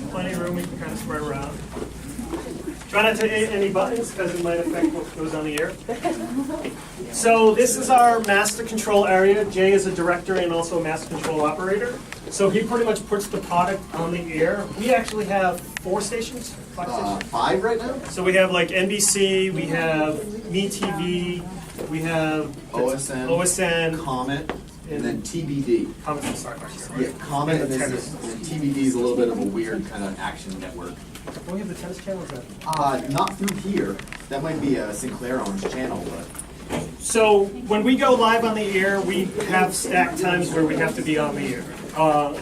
Plenty of room, we can kind of spread around. Try not to hit any buttons because it might affect what goes on the air. So this is our master control area. Jay is a director and also a master control operator. So he pretty much puts the product on the air. We actually have 4 stations, 5 stations. 5 right now? So we have like NBC, we have MeTV, we have OSN, Comet, and then TBD. Comet, sorry. Yeah, Comet and then TBD is a little bit of a weird kind of action network. Don't we have the tennis channel? Is that? Not through here. That might be a Sinclair Orange channel, but. So when we go live on the air, we have stack times where we have to be on the air.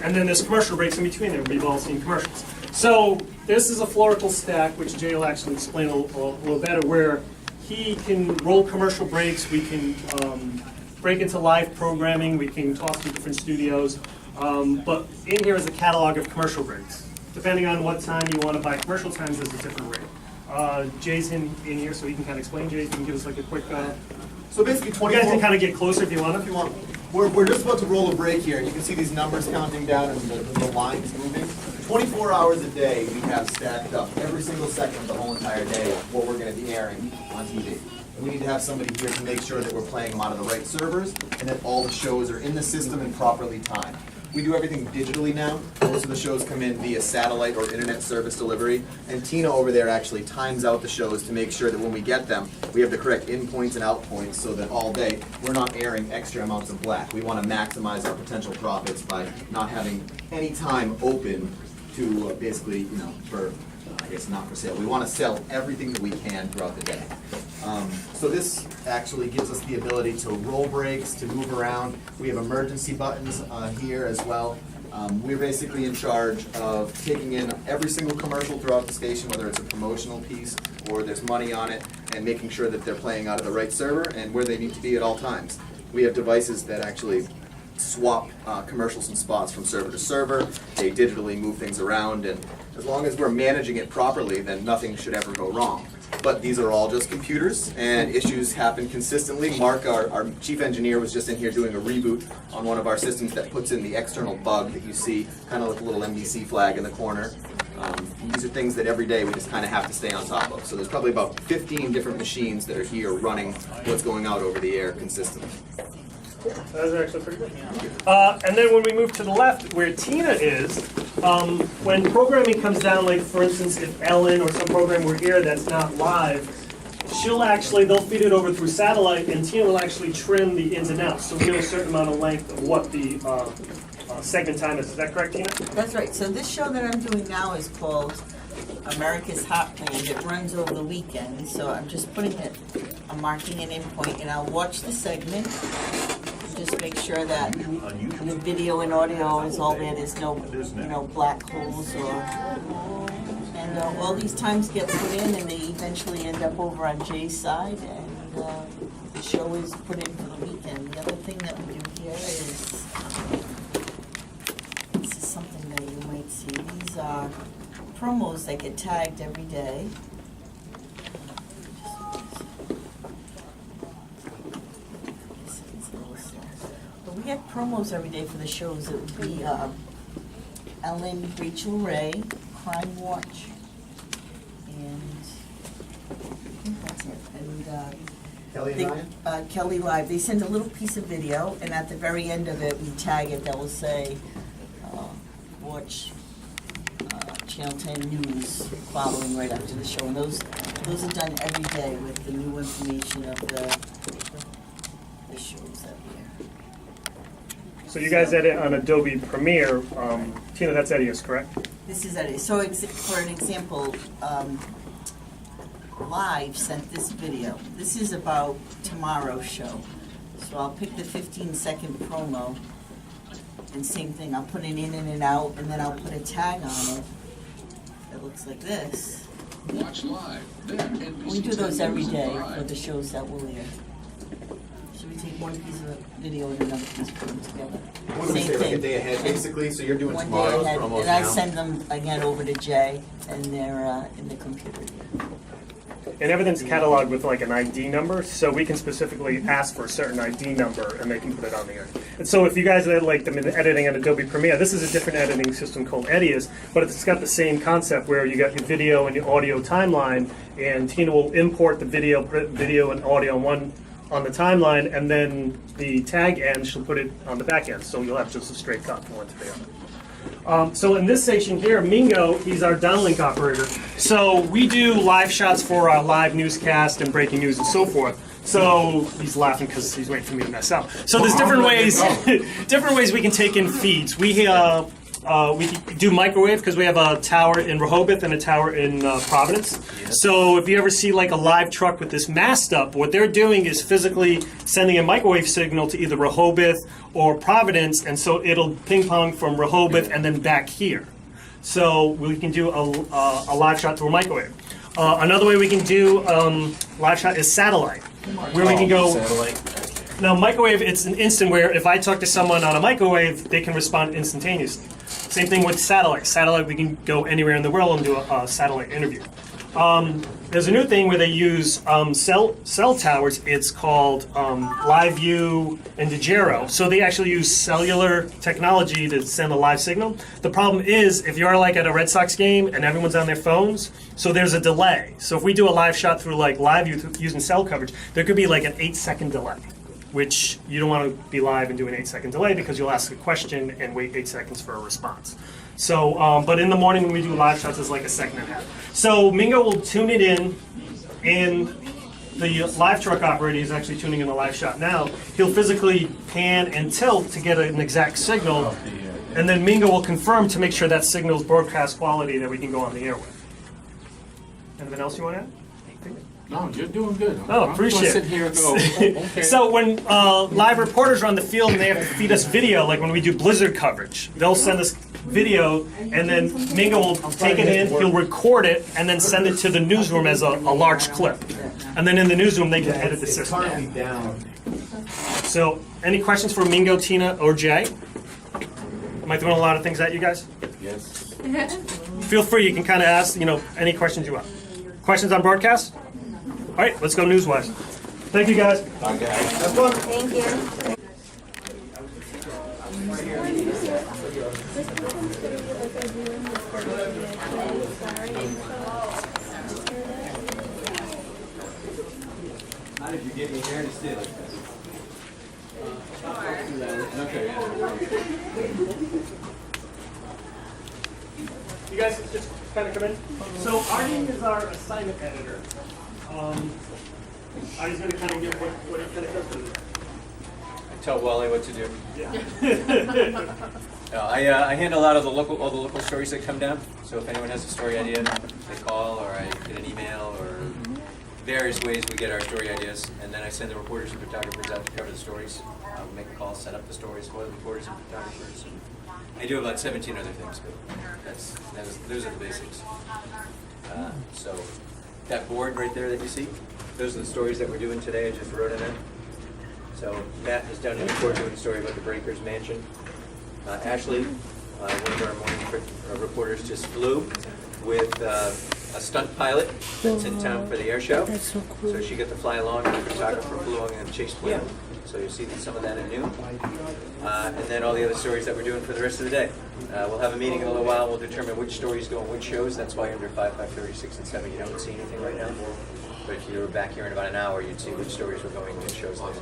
And then there's commercial breaks in between there. We've all seen commercials. So this is a florical stack, which Jay will actually explain a little better, where he can roll commercial breaks. We can break into live programming. We can talk to different studios. But in here is a catalog of commercial breaks. Depending on what time you want to buy commercial times, there's a different rate. Jay's in here, so he can kind of explain. Jay, you can give us like a quick. So basically, 24. You guys can kind of get closer if you want. We're just about to roll a break here, and you can see these numbers counting down and the lines moving. 24 hours a day we have stacked up, every single second of the whole entire day, what we're going to be airing on TV. And we need to have somebody here to make sure that we're playing them out of the right servers, and that all the shows are in the system and properly timed. We do everything digitally now. Most of the shows come in via satellite or internet service delivery. And Tina over there actually times out the shows to make sure that when we get them, we have the correct in points and out points so that all day we're not airing extra amounts of black. We want to maximize our potential profits by not having any time open to basically, for, I guess not for sale. We want to sell everything that we can throughout the day. So this actually gives us the ability to roll breaks, to move around. We have emergency buttons here as well. We're basically in charge of taking in every single commercial throughout the station, whether it's a promotional piece or there's money on it, and making sure that they're playing out of the right server and where they need to be at all times. We have devices that actually swap commercials and spots from server to server. They digitally move things around, and as long as we're managing it properly, then nothing should ever go wrong. But these are all just computers, and issues happen consistently. Mark, our chief engineer, was just in here doing a reboot on one of our systems that puts in the external bug that you see, kind of like a little NBC flag in the corner. These are things that every day we just kind of have to stay on top of. So there's probably about 15 different machines that are here running what's going out over the air consistently. That was actually pretty good. And then when we move to the left, where Tina is, when programming comes down, like for instance, if Ellen or some program were here that's not live, they'll feed it over through satellite, and Tina will actually trim the ins and outs. So we know a certain amount of length of what the segment time is. Is that correct, Tina? That's right. So this show that I'm doing now is called America's Heartland. It runs over the weekend, so I'm just I'm marking an endpoint, and I'll watch the segment. Just make sure that the video and audio is all there. There's no, black holes and all these times get put in, and they eventually end up over on Jay's side, and the show is put in for the weekend. The other thing that we do here is this is something that you might see. These are promos that get tagged every day. We have promos every day for the shows. It would be Ellen, Rachel Ray, Crime Watch, and I think that's it. And Kelly and Ryan? Kelly Live. They send a little piece of video, and at the very end of it, we tag it that will say, watch Channel 10 News following right after the show. And those are done every day with the new information of the shows that we air. So you guys edit on Adobe Premiere. Tina, that's Edius, correct? This is Eddie. So for an example, Live sent this video. This is about tomorrow's show. So I'll pick the 15-second promo, and same thing, I'll put it in and an out, and then I'll put a tag on it that looks like this. Watch live. Then We do those every day for the shows that we'll air. So we take one piece of video and another piece, put them together. What do we say, like a day ahead, basically? So you're doing One day tomorrow's ahead, promos and now? I send them again over to Jay, and they're in the computer. and everything's cataloged with like an ID number, so we can specifically ask for a certain ID number, and they can put it on the air. And so if you guys are like them in editing on Adobe Premiere, this is a different editing system called Edius, but it's got the same concept where you got your video and your audio timeline, and Tina will import the video, put video and audio on the timeline, and then the tag end, she'll put it on the back end, so you'll have just a straight cut from one to the other. So in this section here, Mingo, he's our downlink operator. So we do live shots for our live newscast and breaking news and so forth. So he's laughing because he's waiting for me to mess up. So there's different ways we can take in feeds. We do microwave because we have a tower in Rehoboth and a tower in Providence. So if you ever see like a live truck with this mast up, what they're doing is physically sending a microwave signal to either Rehoboth or Providence, and so it'll ping pong from Rehoboth and then back here. So we can do a live shot through a microwave. Another way we can do live shot is satellite, where we can go. Now, microwave, it's an instant where if I talk to someone on a microwave, they can respond instantaneously. Same thing with satellite. Satellite, we can go anywhere in the world and do a satellite interview. There's a new thing where they use cell towers. It's called LiveView and Degero. So they actually use cellular technology to send a live signal. The problem is if you're like at a Red Sox game and everyone's on their phones, so there's a delay. So if we do a live shot through like LiveView using cell coverage, there could be like an 8-second delay, which you don't want to be live and do an 8-second delay because you'll ask a question and wait 8 seconds for a response. So, but in the morning when we do live shots, it's like a second and a half. So Mingo will tune it in, and the live truck operator is actually tuning in the live shot now. He'll physically pan and tilt to get an exact signal, and then Mingo will confirm to make sure that signal is broadcast quality that we can go on the air with. Anything else you want to add? No, you're doing good. Oh, appreciate it. I'm gonna sit here and go, okay. So when live reporters are on the field and they have to feed us video, like when we do blizzard coverage, they'll send us video, and then Mingo will take it in, he'll record it, and then send it to the newsroom as a large clip. And then in the newsroom, they can edit the system. So, any questions for Mingo, Tina, or Jay? Am I throwing a lot of things at you guys? Yes. Feel free, you can kind of ask, any questions you want. Questions on broadcast? All right, let's go newswise. Thank you, guys. Thank you. How did you get me here to sit like this? Okay. You guys just kind of come in. So Arnie is our assignment editor. Arnie's going to kind of give what he kind of does with it. I tell Wally what to do. Yeah. I handle a lot of all the local stories that come down. So if anyone has a story idea, they call, or I get an email, or various ways we get our story ideas, and then I send the reporters and photographers out to cover the stories. Make a call, set up the stories for the reporters and photographers. And I do about 17 other things, but those are the basics. So that board right there that you see, those are the stories that we're doing today. I just wrote it in. So Matt is down in the court doing a story about the Breakers Mansion. Ashley, one of our morning reporters, just flew with a stunt pilot that's in town for the air show. That's so cool. So she got to fly along, and the photographer flew along in a chase plane. So you'll see some of that at noon. And then all the other stories that we're doing for the rest of the day. We'll have a meeting in a little while. We'll determine which stories go on which shows. That's why under 5, 5:30, 6, and 7 you don't see anything right now. But if you were back here in about an hour, you'd see which stories were going which shows later.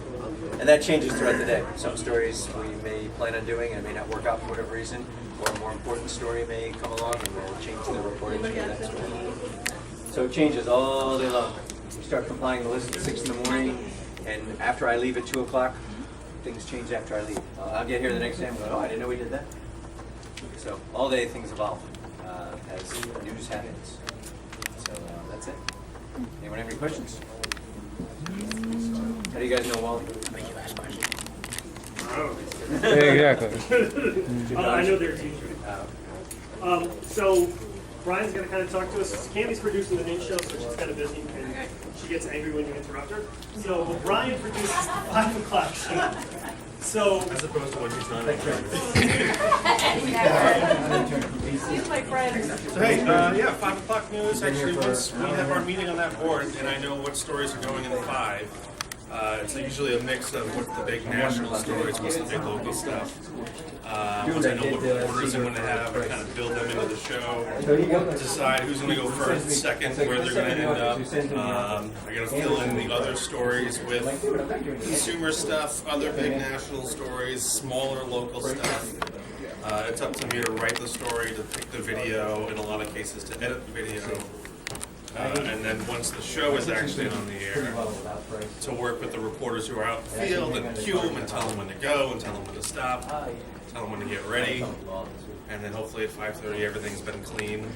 And that changes throughout the day. Some stories we may plan on doing and it may not work out for whatever reason, or a more important story may come along and we'll change the reporting for that story. So it changes all day long. We start compiling the list at 6 in the morning, and after I leave at 2 o'clock, things change after I leave. I'll get here the next day and go, oh, I didn't know we did that. So all day things evolve as news happens. So that's it. Anyone have any questions? How do you guys know Wally? Make you ask questions. Exactly. I know their teacher. So Brian's going to kind of talk to us. Candy's producing the main show, so she's kind of busy, and she gets angry when you interrupt her. So Brian produces the 5 o'clock show. So, as opposed to when he's not. friends. So hey, yeah, 5 o'clock news. Actually, once we have our meeting on that board, and I know what stories are going in 5, it's usually a mix of what's the big national stories, what's the big local stuff. Once I know what reporters I'm going to have, I kind of build them into the show, decide who's going to go first, second, where they're going to end up. I got to fill in the other stories with consumer stuff, other big national stories, smaller local stuff. It's up to me to write the story, to pick the video, in a lot of cases to edit the video, and then once the show is actually on the air, to work with the reporters who are out in the field and cue them and tell them when to go and tell them when to stop, tell them when to get ready, and then hopefully at 5:30 everything's been clean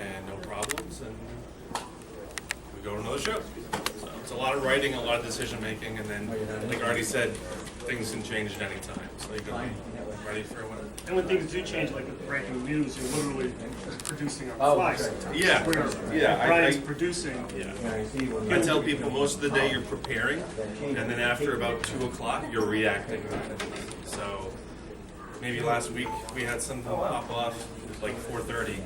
and no problems, and we go to another show. So it's a lot of writing, a lot of decision making, and then, like I already said, things can change at any time, so you gotta be ready for whatever. And when things do change, like with breaking news, you're literally producing on the fly sometimes. Yeah, yeah. Brian's producing. I tell people most of the day you're preparing, and then after about 2 o'clock you're reacting. So maybe last week we had something pop off like 4:30,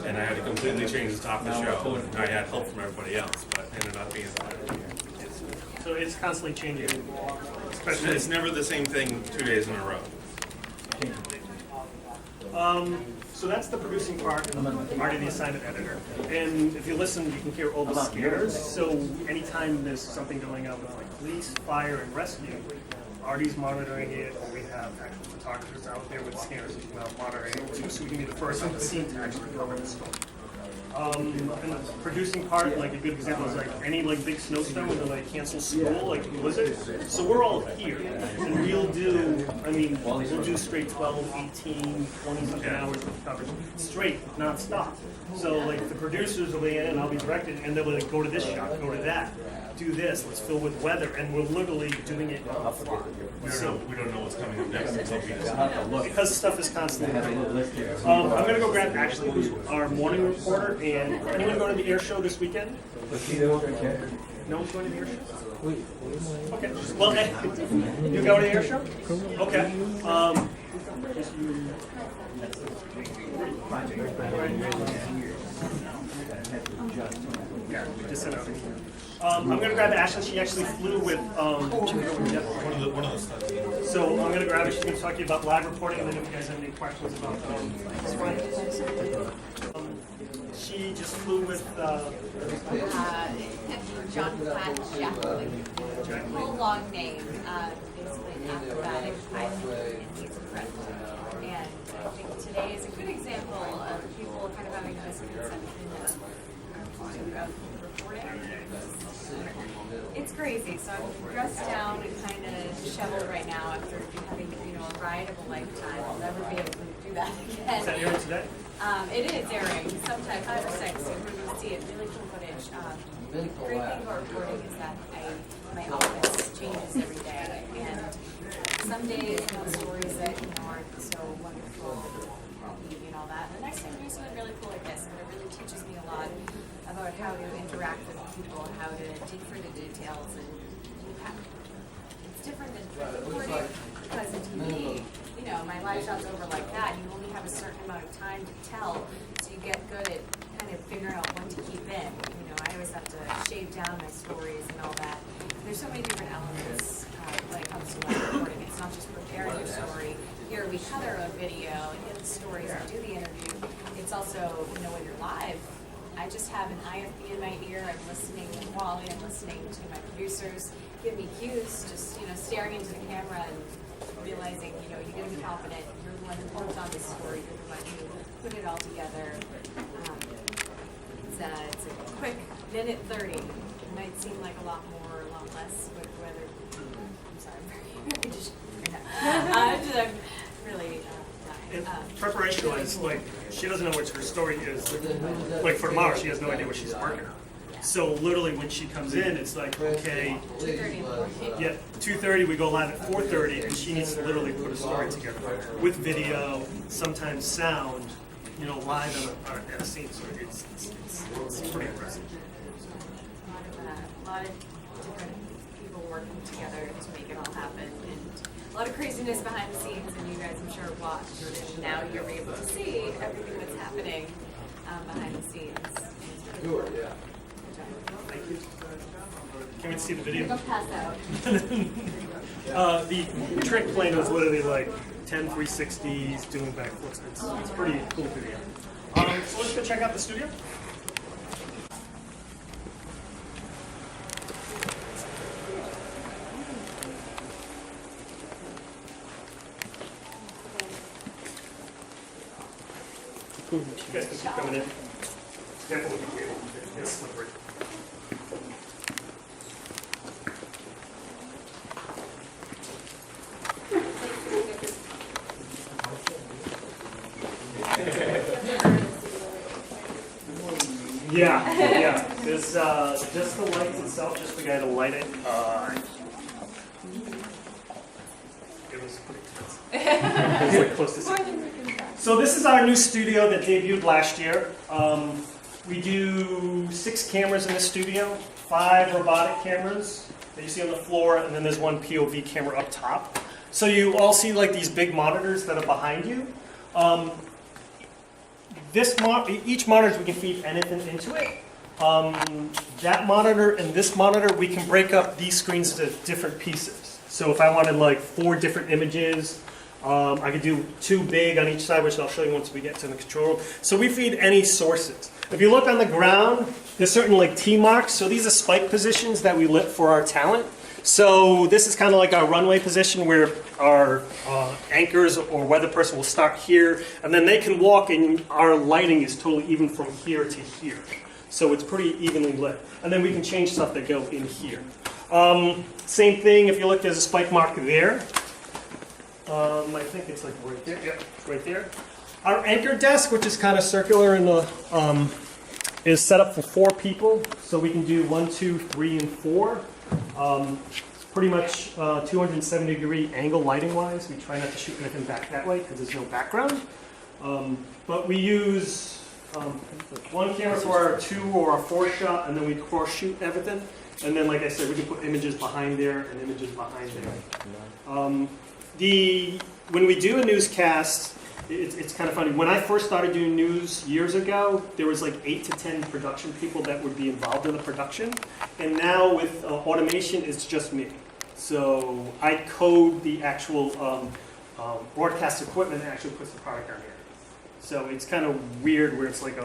and I had to completely change the top of the show. And I had help from everybody else, but it ended up being. So it's constantly changing. Especially It's never the same thing 2 days in a row. So that's the producing part, and Marty the assignment editor. And if you listen, you can hear all the scares. So anytime there's something going on with like police, fire, and rescue, Artie's monitoring it, or we have actual photographers out there with scanners as well monitoring it too, so we can be the first on the scene to actually cover the story. And the producing part, like a good example is like any like big snowstorm where they like cancel school, like blizzard. So we're all here, and we'll do, we'll do straight 12, 18, 20 something hours of coverage, straight, non-stop. So like the producers will be in and I'll be directing, and they'll be like, go to this shot, go to that, do this, let's fill with weather, and we're literally doing it on the fly. We don't know what's coming up next until we just Because stuff is constantly happening. I'm gonna go grab Ashley, who's our morning reporter, and anyone going to the air show this weekend? No one's going to the air show? Okay, well, you go to the air show? Okay. Yeah, we just sent out. I'm gonna grab Ashley. She actually flew with one of those stuff. So I'm gonna grab her. She's gonna talk to you about live reporting, and then if you guys have any questions about she just flew with John Platt Jack. Whole long name, basically an acrobatic pilot, and he's incredible. And I think today is a good example of people kind of having a misconception of reporting. It's crazy. So I'm dressed down and kind of disheveled right now after having, a ride of a lifetime. I'll never be able to do that again. Is that airing today? It is airing sometime 5 or 6. So we're going to see it. Really cool footage. The great thing about reporting is that my office changes every day, and some days the stories that aren't so wonderful and all that. And the next time we do something really cool like this, and it really teaches me a lot about how to interact with people, how to dig for the details, and it's different than reporting because to me, my live shot's over like that. You only have a certain amount of time to tell, so you get good at kind of figuring out when to keep in. I always have to shave down my stories and all that. There's so many different elements when it comes to live reporting. It's not just preparing your story. Here we cut our own video and get the stories and do the interview. It's also, when you're live, I just have an IFB in my ear. I'm listening to Wally. I'm listening to my producers give me cues, just, staring into the camera and realizing, you're going to be confident. You're the one who worked on this story. You're the one who put it all together. It's a quick minute 30. It might seem like a lot more, a lot less, but whether I'm sorry, I'm really Preparation wise, like she doesn't know what her story is. Like for tomorrow, she has no idea what she's working on. So literally, when she comes in, it's like, okay, 2:30. yeah, 2:30. We go live at 4:30, and she needs to literally put a story together with video, sometimes sound, live at a scene. So it's pretty impressive. A lot of different people working together to make it all happen, and a lot of craziness behind the scenes, and you guys, I'm sure, watched, and now you're able to see everything that's happening behind the scenes. Sure, yeah. Thank you. Can we see the video? Don't pass out. The trick plane was literally like 10 360s, doing backflips. It's pretty cool video. So let's go check out the studio. You guys can keep coming in. Careful with the cable. It's slippery. Yeah. There's just the lights itself, just the guy to light it. It was pretty expensive. It was like close to 60. So this is our new studio that debuted last year. We do 6 cameras in the studio, 5 robotic cameras that you see on the floor, and then there's 1 POV camera up top. So you all see like these big monitors that are behind you. Each monitor we can feed anything into it. That monitor and this monitor, we can break up these screens into different pieces. So if I wanted like 4 different images, I could do 2 big on each side, which I'll show you once we get to the control room. So we feed any sources. If you look on the ground, there's certain like T marks. So these are spike positions that we lit for our talent. So this is kind of like our runway position where our anchors or weather person will start here, and then they can walk, and our lighting is totally even from here to here. So it's pretty evenly lit. And then we can change stuff that go in here. Same thing, if you look, there's a spike mark there. I think it's like right there. Yep, right there. Our anchor desk, which is kind of circular in the, is set up for 4 people. So we can do 1, 2, 3, and 4. Pretty much 270-degree angle lighting-wise. We try not to shoot anything back that way because there's no background. But we use 1 camera for our 2 or our 4 shot, and then we cross-shoot everything. And then, like I said, we can put images behind there and images behind there. When we do a newscast, it's kind of funny. When I first started doing news years ago, there was like 8 to 10 production people that would be involved in the production. And now with automation, it's just me. So I code the actual broadcast equipment that actually puts the product on here. So it's kind of weird where it's like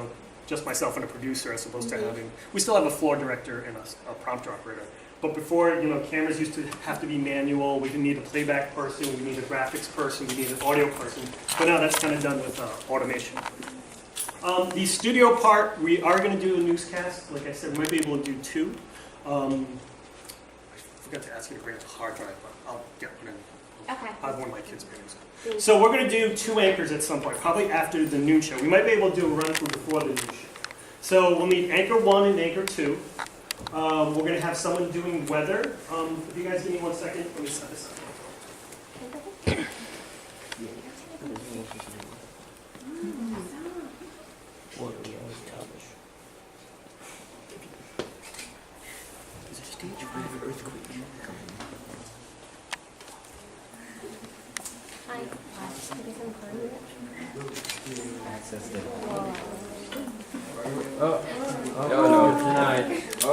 just myself and a producer as opposed to having, we still have a floor director and a prompter operator. But before, cameras used to have to be manual. We didn't need a playback person. We need a graphics person. We need an audio person. But now that's kind of done with automation. The studio part, we are going to do a newscast. Like I said, we might be able to do 2. I forgot to ask you to bring a hard drive, but I'll get one in. Okay. I'll have one of my kids bring it. So we're going to do 2 anchors at some point, probably after the noon show. We might be able to do a run through before the noon show. So we'll need anchor 1 and anchor 2. We're going to have someone doing weather. If you guys give me 1 second, let me set this up.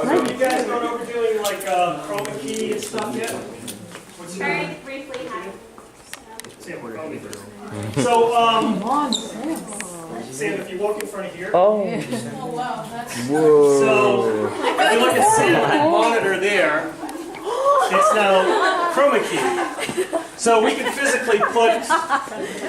You guys going over doing like chroma key and stuff yet? What's your Very briefly, hi. Sam, we're going first. So, Sam, if you walk in front of here. Oh wow, that's So, if you look at Sam, that monitor there, it's now chroma key. So we can physically put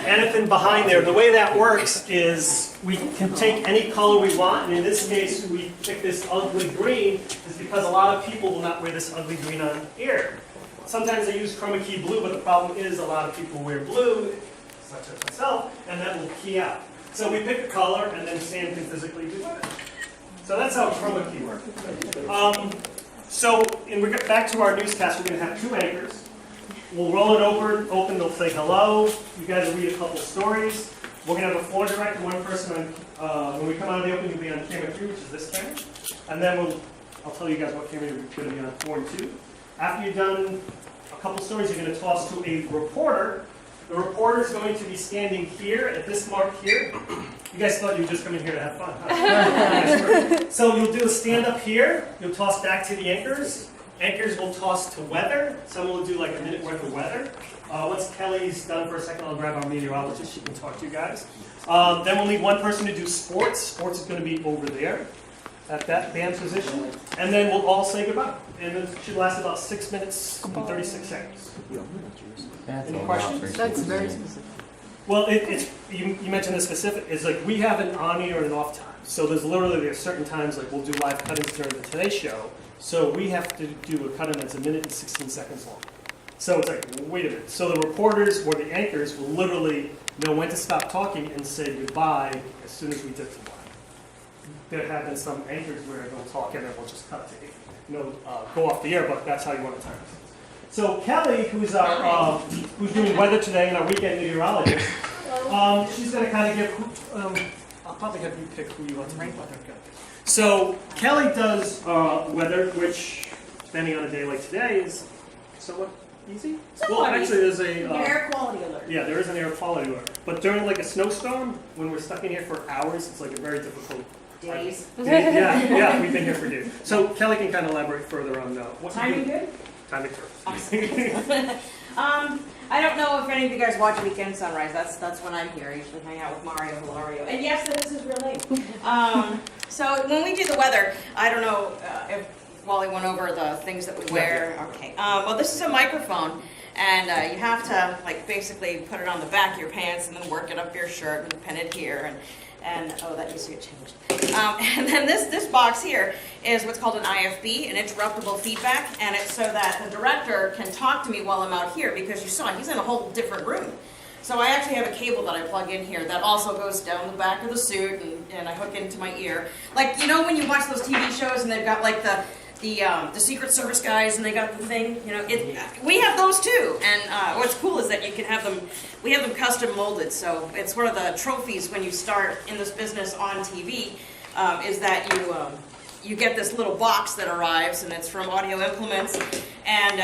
anything behind there. The way that works is we can take any color we want, and in this case we pick this ugly green is because a lot of people will not wear this ugly green on air. Sometimes they use chroma key blue, but the problem is a lot of people wear blue, such as myself, and that will key out. So we pick a color, and then Sam can physically do it. So that's how chroma key works. We get back to our newscast, we're going to have 2 anchors. We'll roll it over, open, they'll say hello. You guys will read a couple stories. We're going to have a floor director, 1 person on, when we come out of the open, you'll be on camera 3, which is this camera. And then I'll tell you guys what camera you're going to be on 4 and 2. After you've done a couple stories, you're going to toss to a reporter. The reporter is going to be standing here at this mark here. You guys thought you were just coming here to have fun, huh? So you'll do a stand up here. You'll toss back to the anchors. Anchors will toss to weather. Someone will do like a minute worth of weather. Once Kelly's done for a second, I'll grab our meteorologist. She can talk to you guys. Then we'll need one person to do sports. Sports is going to be over there at that band position. And then we'll all say goodbye. And it should last about 6 minutes and 36 seconds. Any questions? That's very specific. Well, you mentioned the specific. It's like we have an on-air and an off time. So there's certain times like we'll do live cut-ins during the Today Show. So we have to do a cut-in that's 1 minute and 16 seconds long. So it's like, wait a minute. So the reporters or the anchors will literally know when to stop talking and say goodbye as soon as we dip the line. There have been some anchors where they'll talk and then we'll just cut to go off the air, but that's how you want to time it. So Kelly, who's doing weather today and our weekend meteorologist, she's going to kind of give. I'll probably have you pick who you want to rank weather. So Kelly does weather, which depending on a day like today is somewhat easy. Well, actually, there's a Air quality alert. yeah, there is an air quality alert. But during like a snowstorm, when we're stuck in here for hours, it's like a very difficult. Days. Yeah, we've been here for days. So Kelly can kind of elaborate further on what you Timing do. good? Timing good. I don't know if any of you guys watch Weekend Sunrise. That's when I'm here. I usually hang out with Mario Hilario. And yes, this is real name. So when we do the weather, I don't know if Wally went over the things that we wear. Okay. Well, this is a microphone, and you have to like basically put it on the back of your pants and then work it up your shirt and pin it here. And oh, that needs to get changed. And then this box here is what's called an IFB, an interruptible feedback, and it's so that the director can talk to me while I'm out here, because you saw he's in a whole different room. So I actually have a cable that I plug in here that also goes down the back of the suit, and I hook into my ear. Like, you know when you watch those TV shows and they've got like the Secret Service guys and they got the thing, we have those too. And what's cool is that you can have them, we have them custom molded. So it's one of the trophies when you start in this business on TV, is that you get this little box that arrives, and it's from Audio Implements, and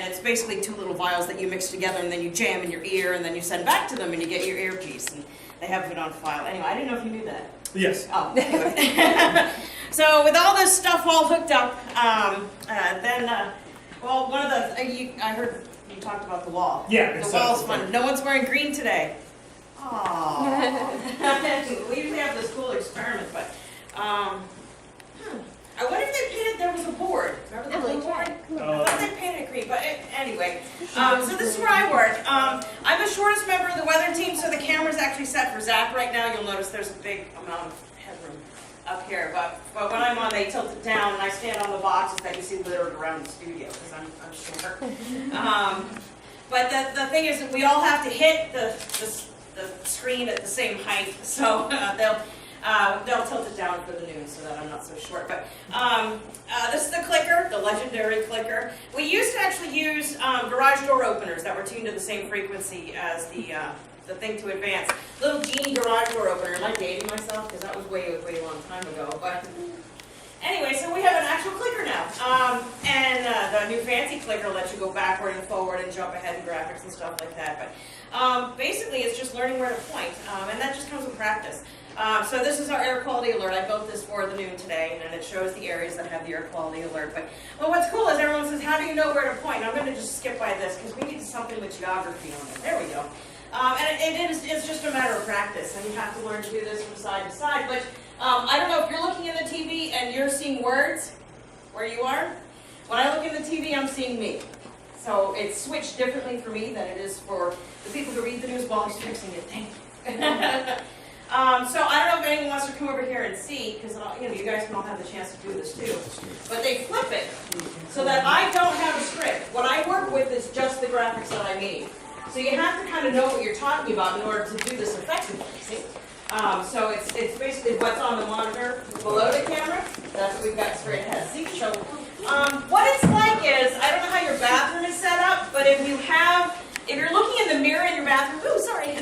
it's basically 2 little vials that you mix together and then you jam in your ear and then you send back to them and you get your earpiece, and they have it on file. Anyway, I didn't know if you knew that. Yes. Oh, anyway. So with all this stuff all hooked up, well, one of the, I heard you talked about the wall. Yeah. The wall's fun. No one's wearing green today. Aww. We usually have this cool experiment, but, I wonder if they painted, there was a board. Remember the blue board? I thought they painted it green, but anyway. So this is where I work. I'm the shortest member of the weather team, so the camera's actually set for Zach right now. You'll notice there's a big amount of headroom up here. But when I'm on, they tilt it down, and I stand on the boxes that you see littered around the studio, because I'm short. But the thing is that we all have to hit the screen at the same height, so they'll tilt it down for the news so that I'm not so short. But this is the clicker, the legendary clicker. We used to actually use garage door openers that were tuned to the same frequency as the thing to advance. Little Genie garage door opener. Am I dating myself? Because that was way a long time ago. But anyway, so we have an actual clicker now. And the new fancy clicker lets you go backward and forward and jump ahead in graphics and stuff like that. But basically, it's just learning where to point. And that just comes with practice. So this is our air quality alert. I built this for the noon today, and it shows the areas that have the air quality alert. But what's cool is everyone says, how do you know where to point? I'm going to just skip by this because we need something with geography on it. There we go. And it's just a matter of practice, and you have to learn to do this from side to side. But I don't know if you're looking in the TV and you're seeing words where you are. When I look in the TV, I'm seeing me. So it's switched differently for me than it is for the people who read the news while he's fixing it. Thank you. So I don't know if anyone wants to come over here and see, because you guys can all have the chance to do this too. But they flip it so that I don't have a script. What I work with is just the graphics that I made. So you have to kind of know what you're talking about in order to do this effectively. See? So it's basically what's on the monitor below the camera. That's what we've got straight ahead. See? So what it's like is, I don't know how your bathroom is set up, but if you're looking in the mirror in your bathroom, ooh, sorry.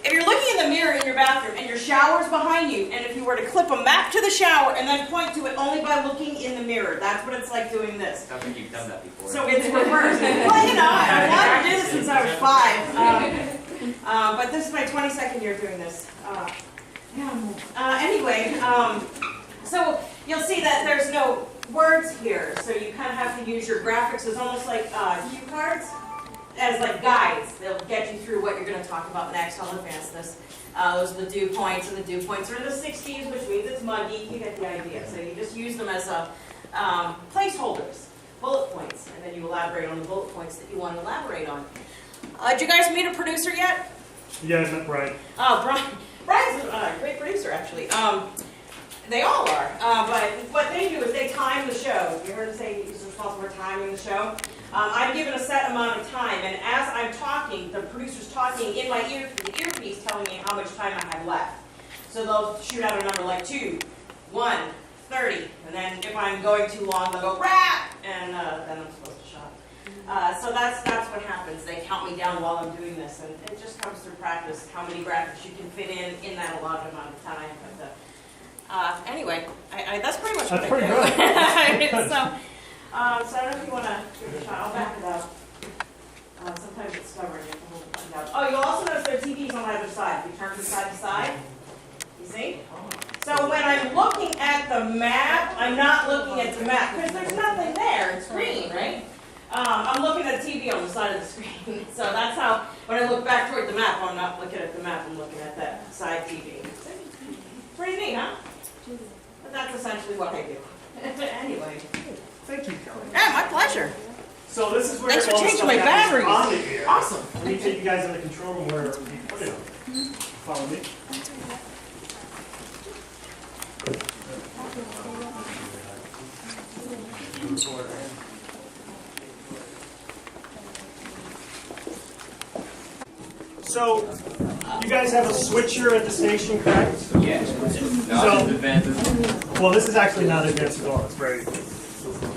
If you're looking in in the mirror in your bathroom and your shower's behind you, and if you were to clip a map to the shower and then point to it only by looking in the mirror, that's what it's like doing this. Sounds like you've done that before. So it's reversed. Well, you know, I've wanted to do this since I was 5. But this is my 22nd year doing this. Anyway, so you'll see that there's no words here, so you kind of have to use your graphics as almost like cue cards, as like guides. They'll get you through what you're going to talk about next. I'll advance this. Those are the dew points, and the dew points are in the 60s, which means it's muggy. You get the idea. So you just use them as placeholders, bullet points, and then you elaborate on the bullet points that you want to elaborate on. Did you guys meet a producer yet? Yeah, I met Brian. Brian's a great producer, actually. They all are. But what they do is they time the show. You heard him say he's responsible for timing the show. I'm given a set amount of time, and as I'm talking, the producer's talking in my earpiece telling me how much time I have left. So they'll shoot out a number like 2, 1, 30, and then if I'm going too long, they'll go wrap, and then I'm supposed to shot. So that's what happens. They count me down while I'm doing this, and it just comes through practice, how many graphics you can fit in that allotted amount of time. But anyway, that's pretty much what That's pretty I do. good. So I don't know if you want to give it a shot. I'll back it up. Sometimes it's stubborn. You have to hold it down. Oh, you'll also notice there are TVs on either side. If you turn from side to side, you see? So when I'm looking at the map, I'm not looking at the map because there's nothing there. It's green, right? I'm looking at the TV on the side of the screen. So that's how, when I look back toward the map, I'm not looking at the map, I'm looking at that side TV. Pretty neat, huh? But that's essentially what I do. Anyway. Thank you, Kelly. Yeah, my pleasure. So this is where Thanks for all the changing stuff my happens batteries. on the air. Awesome. Let me take you guys in the control room where we put it. Follow me. So, you guys have a switcher at the station, correct? Yes. Well, this is actually not advanced at all. It's very,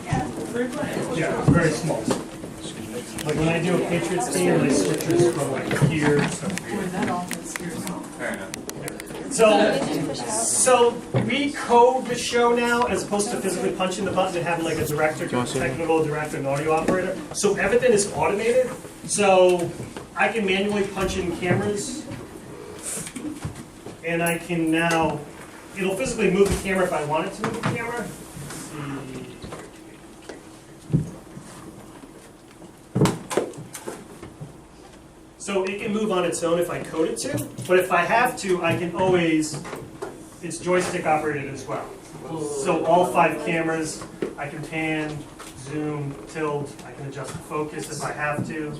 yeah, it's very small. Like when I do a Patriots game, my switchers from like here to here. Fair enough. So we code the show now as opposed to physically punching the button and having like a director, technical director, and audio operator. So everything is automated. So I can manually punch in cameras, and I can now, it'll physically move the camera if I want it to move the camera. Let's see. So it can move on its own if I code it to, but if I have to, I can always, it's joystick operated as well. So all 5 cameras, I can pan, zoom, tilt, I can adjust the focus if I have to.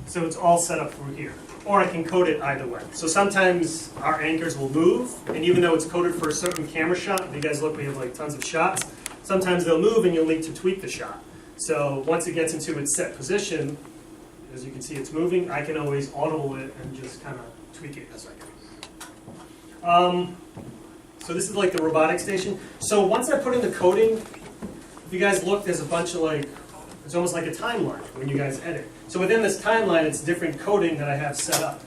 So it's all set up through here. Or I can code it either way. So sometimes our anchors will move, and even though it's coded for a certain camera shot, if you guys look, we have like tons of shots, sometimes they'll move and you'll need to tweak the shot. So once it gets into its set position, as you can see it's moving, I can always audible it and just kind of tweak it as I go. So this is like the robotic station. So once I put in the coding, if you guys look, there's a bunch of like, it's almost like a timeline when you guys edit. So within this timeline, it's different coding that I have set up.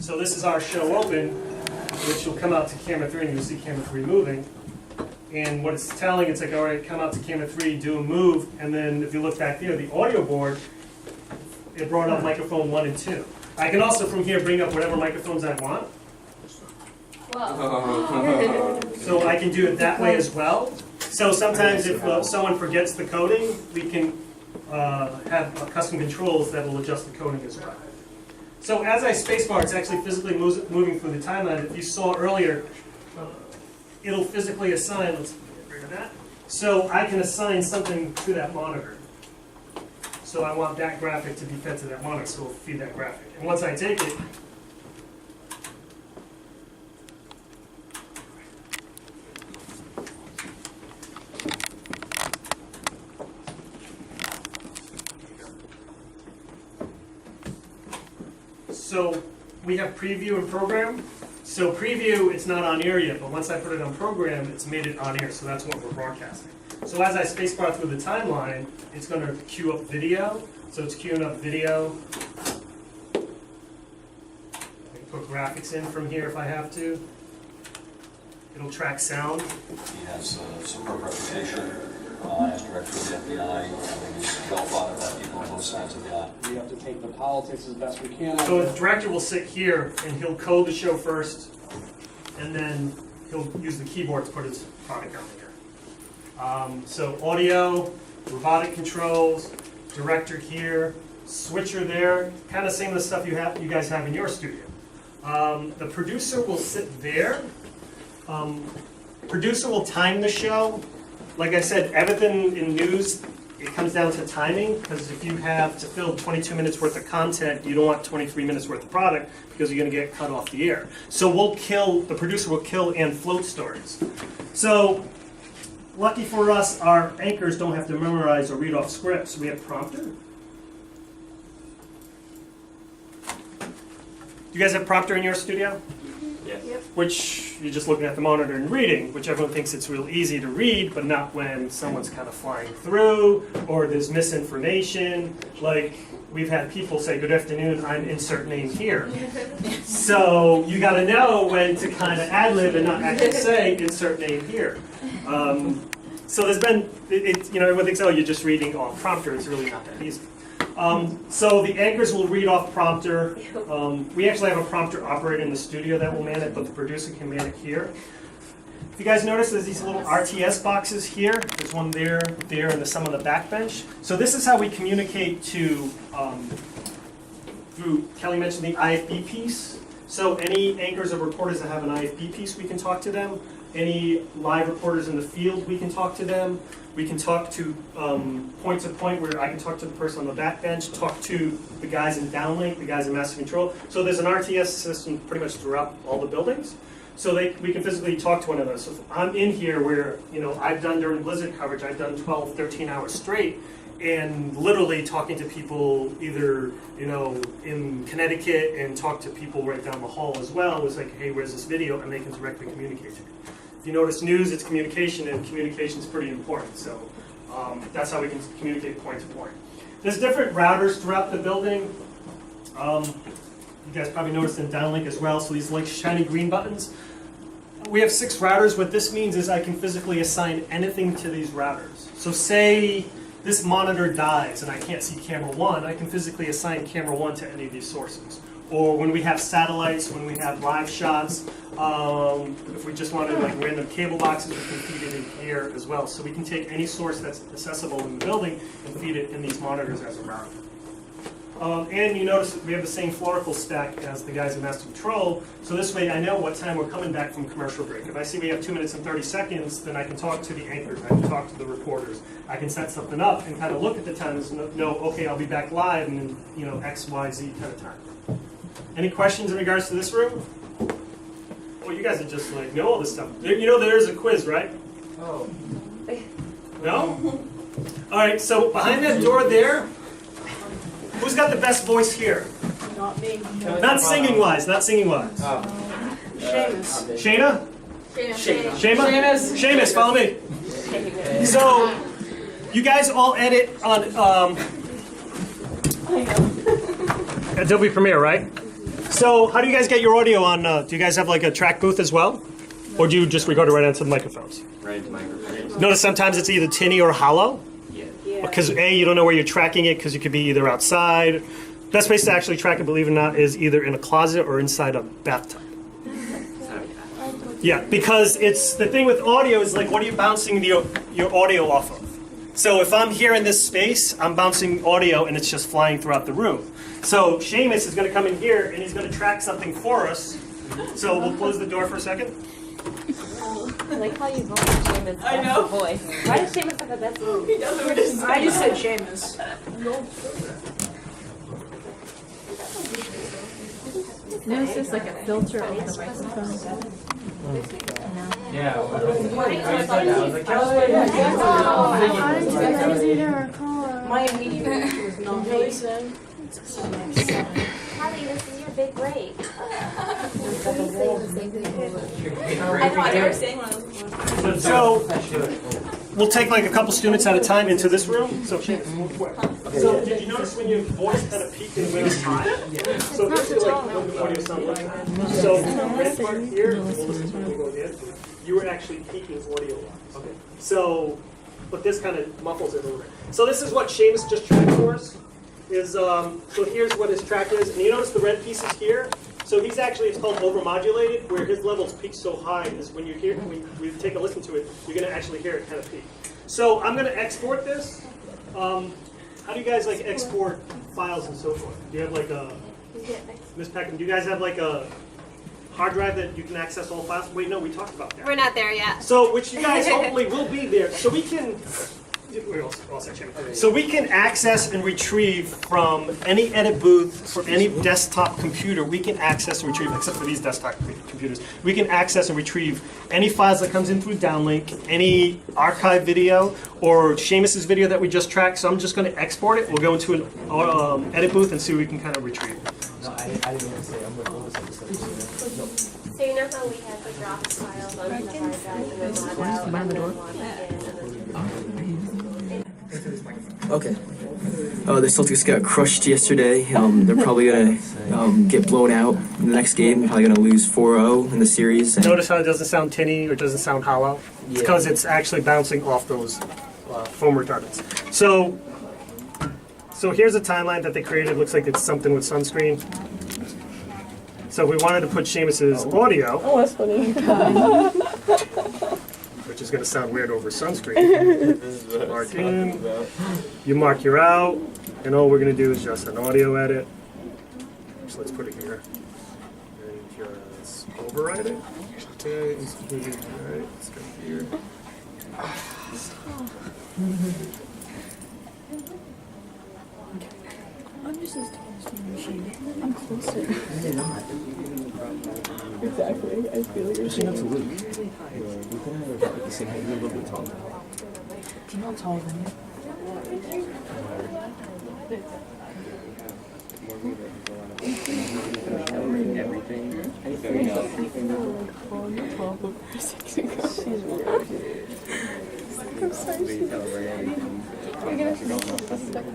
So this is our show open, which will come out to camera 3, and you'll see camera 3 moving. And what it's telling, it's like, all right, come out to camera 3, do a move, and then if you look back there, the audio board, it brought up microphone 1 and 2. I can also from here bring up whatever microphones I want. So I can do it that way as well. So sometimes if someone forgets the coding, we can have custom controls that will adjust the coding as well. So as I spacebar, it's actually physically moving through the timeline. If you saw earlier, it'll physically assign, let's get rid of that. So I can assign something to that monitor. So I want that graphic to be fed to that monitor, so it'll feed that graphic. And once I take it, so we have preview and program. So preview, it's not on air yet, but once I put it on program, it's made it on air, so that's what we're broadcasting. So as I spacebar through the timeline, it's going to queue up video. So it's queuing up video. put graphics in from here if I have to. It'll track sound. He has a superb reputation as director of the FBI. I think he's well thought of by people on both sides of the aisle. We have to take the politics as best we can. So the director will sit here and he'll code the show first, and then he'll use the keyboard to put his product on here. So audio, robotic controls, director here, switcher there, kind of same of the stuff you guys have in your studio. The producer will sit there. Producer will time the show. Like I said, everything in news, it comes down to timing, because if you have to fill 22 minutes worth of content, you don't want 23 minutes worth of product, because you're going to get cut off the air. So the producer will kill and float stories. So, lucky for us, our anchors don't have to memorize or read off scripts. We have prompter. Do you guys have prompter in your studio? Yes. Which you're just looking at the monitor and reading, which everyone thinks it's real easy to read, but not when someone's kind of flying through or there's misinformation. Like, we've had people say, "Good afternoon, I'm insert name here." So you got to know when to kind of ad-lib and not actually say insert name here. So there's been, everyone thinks, oh, you're just reading off prompter. It's really not that easy. So the anchors will read off prompter. We actually have a prompter operator in the studio that will man it, but the producer can man it here. If you guys notice, there's these little RTS boxes here. There's one there, and there's some on the back bench. So this is how we communicate to, through, Kelly mentioned the IFB piece. So any anchors or reporters that have an IFB piece, we can talk to them. Any live reporters in the field, we can talk to them. We can talk to point to point where I can talk to the person on the back bench, talk to the guys in downlink, the guys in master control. So there's an RTS system pretty much throughout all the buildings. So we can physically talk to one another. So if I'm in here where, I've done during blizzard coverage, I've done 12, 13 hours straight, and literally talking to people either, in Connecticut and talk to people right down the hall as well. It was like, hey, where's this video? And they can directly communicate to me. If you notice news, it's communication, and communication is pretty important. So that's how we can communicate point to point. There's different routers throughout the building. You guys probably noticed in downlink as well. So these like shiny green buttons. We have 6 routers. What this means is I can physically assign anything to these routers. So say this monitor dies and I can't see camera 1, I can physically assign camera 1 to any of these sources. Or when we have satellites, when we have live shots, if we just wanted like random cable boxes, we can feed it in here as well. So we can take any source that's accessible in the building and feed it in these monitors as a router. And you notice that we have the same florical stack as the guys in master control. So this way I know what time we're coming back from commercial break. If I see we have 2 minutes and 30 seconds, then I can talk to the anchors, I can talk to the reporters. I can set something up and kind of look at the time and know, okay, I'll be back live in X, Y, Z kind of time. Any questions in regards to this room? Oh, you guys are just like, know all this stuff. There's a quiz, right? Oh. No? All right, so behind that door there, who's got the best voice here? Not me. Not singing-wise, not singing-wise. Seamus. Shayna? Seamus. Shayma? Seamus, follow me. So, you guys all edit on Adobe Premiere, right? So, how do you guys get your audio on? Do you guys have like a track booth as well? Or do you just record it right onto the microphones? Right into microphones. Notice sometimes it's either tinny or hollow? Yeah. Because you don't know where you're tracking it because you could be either outside. Best place to actually track it, believe it or not, is either in a closet or inside a bathtub. Yeah, because it's the thing with audio is like, what are you bouncing your audio off of? So if I'm here in this space, I'm bouncing audio and it's just flying throughout the room. So Seamus is going to come in here and he's going to track something for us. So we'll close the door for a second. I like how you vote for Seamus. I know. Boy. Why does Seamus have the best voice? He doesn't know just I just said Seamus. No, it's just like a filter over the microphone. Yeah. My immediate reaction was not really saying. Holly, this is your big break. I know, I never sang one of those before. So we'll take like a couple students at a time into this room. So Seamus, real quick. So did you notice when your voice kind of peaked and went high? So this is like what the audio sound like. So the red part here, we'll listen to when we go in, you were actually peaking audio-wise. Okay. So, but this kind of muffles it a little bit. So this is what Seamus just tracked for us. So here's what his track is, and you notice the red pieces here. So he's actually, it's called overmodulated, where his levels peak so high is when you hear, when we take a listen to it, you're going to actually hear it kind of peak. So I'm going to export this. How do you guys like export files and so forth? Do you have like a, Ms. Peckham, do you guys have like a hard drive that you can access all files? Wait, no, we talked about that. We're not there yet. So, which you guys hopefully will be there. So we can, so we can access and retrieve from any edit booth for any desktop computer. We can access and retrieve, except for these desktop computers. We can access and retrieve any files that comes in through downlink, any archive video, or Seamus's video that we just tracked. So I'm just going to export it. We'll go into an edit booth and see what we can kind of retrieve. No, I didn't want to say. I'm with So you know how we have the drops files onto the hard drive and then log out and then log in Okay. The Celtics got crushed yesterday. They're probably going to get blown out in the next game. Probably going to lose 4-0 in the series. Notice how it doesn't sound tinny or doesn't sound hollow? It's because it's actually bouncing off those foam retardants. So here's a timeline that they created. Looks like it's something with sunscreen. So we wanted to put Seamus's audio. Oh, that's funny. Which is going to sound weird over sunscreen. Mark in, you mark your out, and all we're going to do is just an audio edit. So let's put it here. And just override it. Okay, alright, let's go here. I'm just as tall as the machine. I'm closer. Exactly. I feel you're saying. That's a loop. We can have the same height. You're a little bit taller. I'm not taller than you. Everything. I'm sorry. You're gonna make me stuck.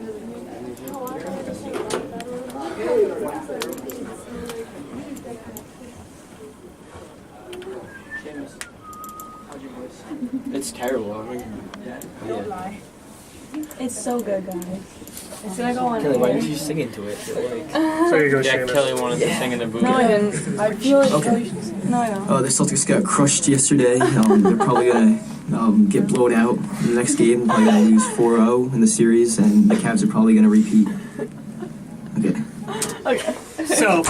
It's terrible. Don't lie. It's so good, guys. It's gonna go on. Kelly, why didn't you sing into it? So you go, Seamus. Kelly wanted to sing in the booth. No, I didn't. I feel like Kelly should sing. No, I don't. The Celtics got crushed yesterday. They're probably going to get blown out in the next game. Probably going to lose 4-0 in the series, and the Cavs are probably going to repeat. Okay. So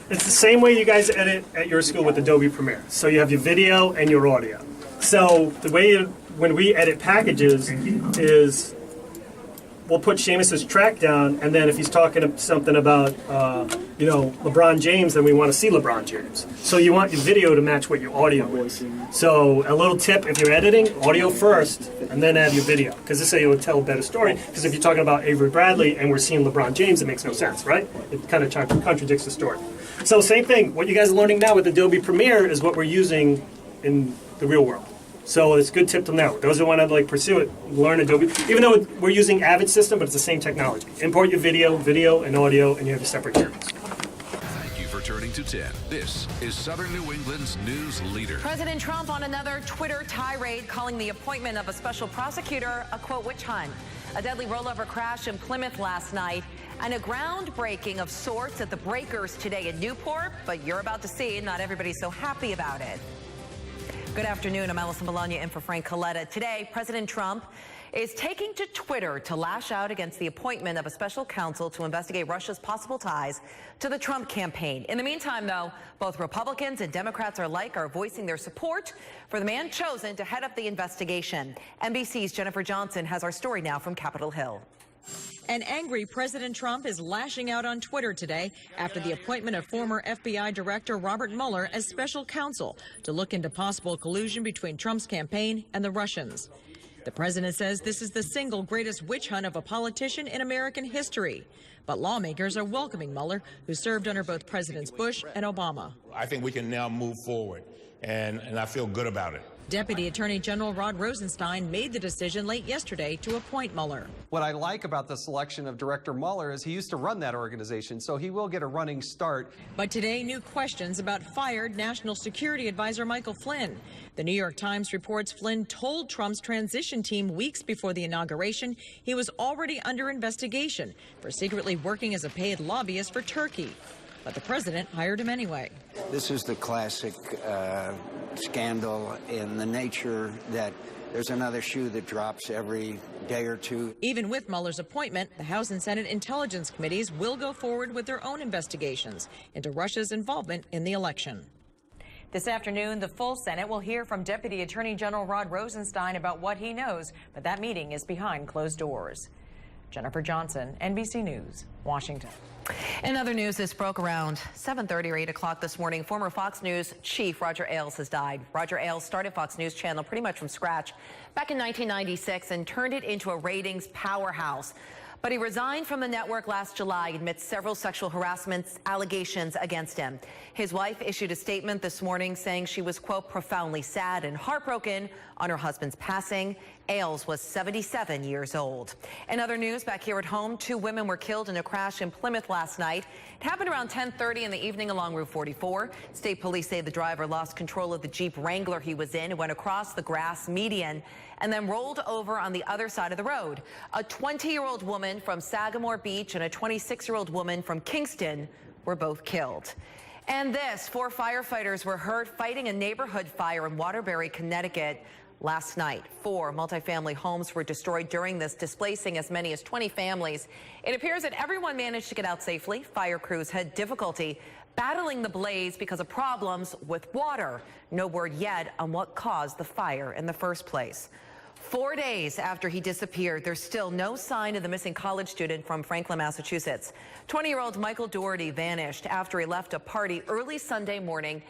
it's the same way you guys edit at your school with Adobe Premiere. So you have your video and your audio. So the way when we edit packages is we'll put Seamus's track down, and then if he's talking something about LeBron James, then we want to see LeBron James. So you want your video to match what your audio is. So a little tip: if you're editing, audio first, and then add your video, because this way you'll tell a better story. Because if you're talking about Avery Bradley and we're seeing LeBron James, it makes no sense, right? It kind of contradicts the story. So same thing. What you guys are learning now with Adobe Premiere is what we're using in the real world. So it's a good tip to know. Those who want to pursue it, learn Adobe. Even though we're using Avid system, but it's the same technology. Import your video and audio, and you have your separate channels. Thank you for turning to 10. This is Southern New England's news leader. President Trump on another Twitter tirade, calling the appointment of a special prosecutor a, quote, witch hunt. A deadly rollover crash in Plymouth last night, and a groundbreaking of sorts at the Breakers today in Newport. But you're about to see, not everybody's so happy about it. Good afternoon. I'm Allison Bologna in for Frank Coletta. Today, President Trump is taking to Twitter to lash out against the appointment of a special counsel to investigate Russia's possible ties to the Trump campaign. In the meantime, though, both Republicans and Democrats alike are voicing their support for the man chosen to head up the investigation. NBC's Jennifer Johnson has our story now from Capitol Hill. An angry President Trump is lashing out on Twitter today after the appointment of former FBI Director Robert Mueller as special counsel to look into possible collusion between Trump's campaign and the Russians. The president says this is the single greatest witch hunt of a politician in American history. But lawmakers are welcoming Mueller, who served under both Presidents Bush and Obama. I think we can now move forward, and I feel good about it. Deputy Attorney General Rod Rosenstein made the decision late yesterday to appoint Mueller. What I like about the selection of Director Mueller is he used to run that organization, so he will get a running start. But today, new questions about fired National Security Advisor Michael Flynn. The New York Times reports Flynn told Trump's transition team weeks before the inauguration he was already under investigation for secretly working as a paid lobbyist for Turkey. But the president hired him anyway. This is the classic scandal in the nature that there's another shoe that drops every day or two. Even with Mueller's appointment, the House and Senate Intelligence Committees will go forward with their own investigations into Russia's involvement in the election. This afternoon, the full Senate will hear from Deputy Attorney General Rod Rosenstein about what he knows, but that meeting is behind closed doors. Jennifer Johnson, NBC News, Washington. In other news, this broke around 7:30 or 8 o'clock this morning. Former Fox News chief Roger Ailes has died. Roger Ailes started Fox News Channel pretty much from scratch back in 1996 and turned it into a ratings powerhouse. But he resigned from the network last July amidst several sexual harassment allegations against him. His wife issued a statement this morning saying she was, quote, profoundly sad and heartbroken on her husband's passing. Ailes was 77 years old. In other news, back here at home, 2 women were killed in a crash in Plymouth last night. It happened around 10:30 in the evening along Route 44. State police say the driver lost control of the Jeep Wrangler he was in. It went across the grass median and then rolled over on the other side of the road. A 20-year-old woman from Sagamore Beach and a 26-year-old woman from Kingston were both killed. And this, 4 firefighters were hurt fighting a neighborhood fire in Waterbury, Connecticut last night. 4 multifamily homes were destroyed during this, displacing as many as 20 families. It appears that everyone managed to get out safely. Fire crews had difficulty battling the blaze because of problems with water. No word yet on what caused the fire in the first place. 4 days after he disappeared, there's still no sign of the missing college student from Franklin, Massachusetts. 20-year-old Michael Doherty vanished after he left a party early Sunday morning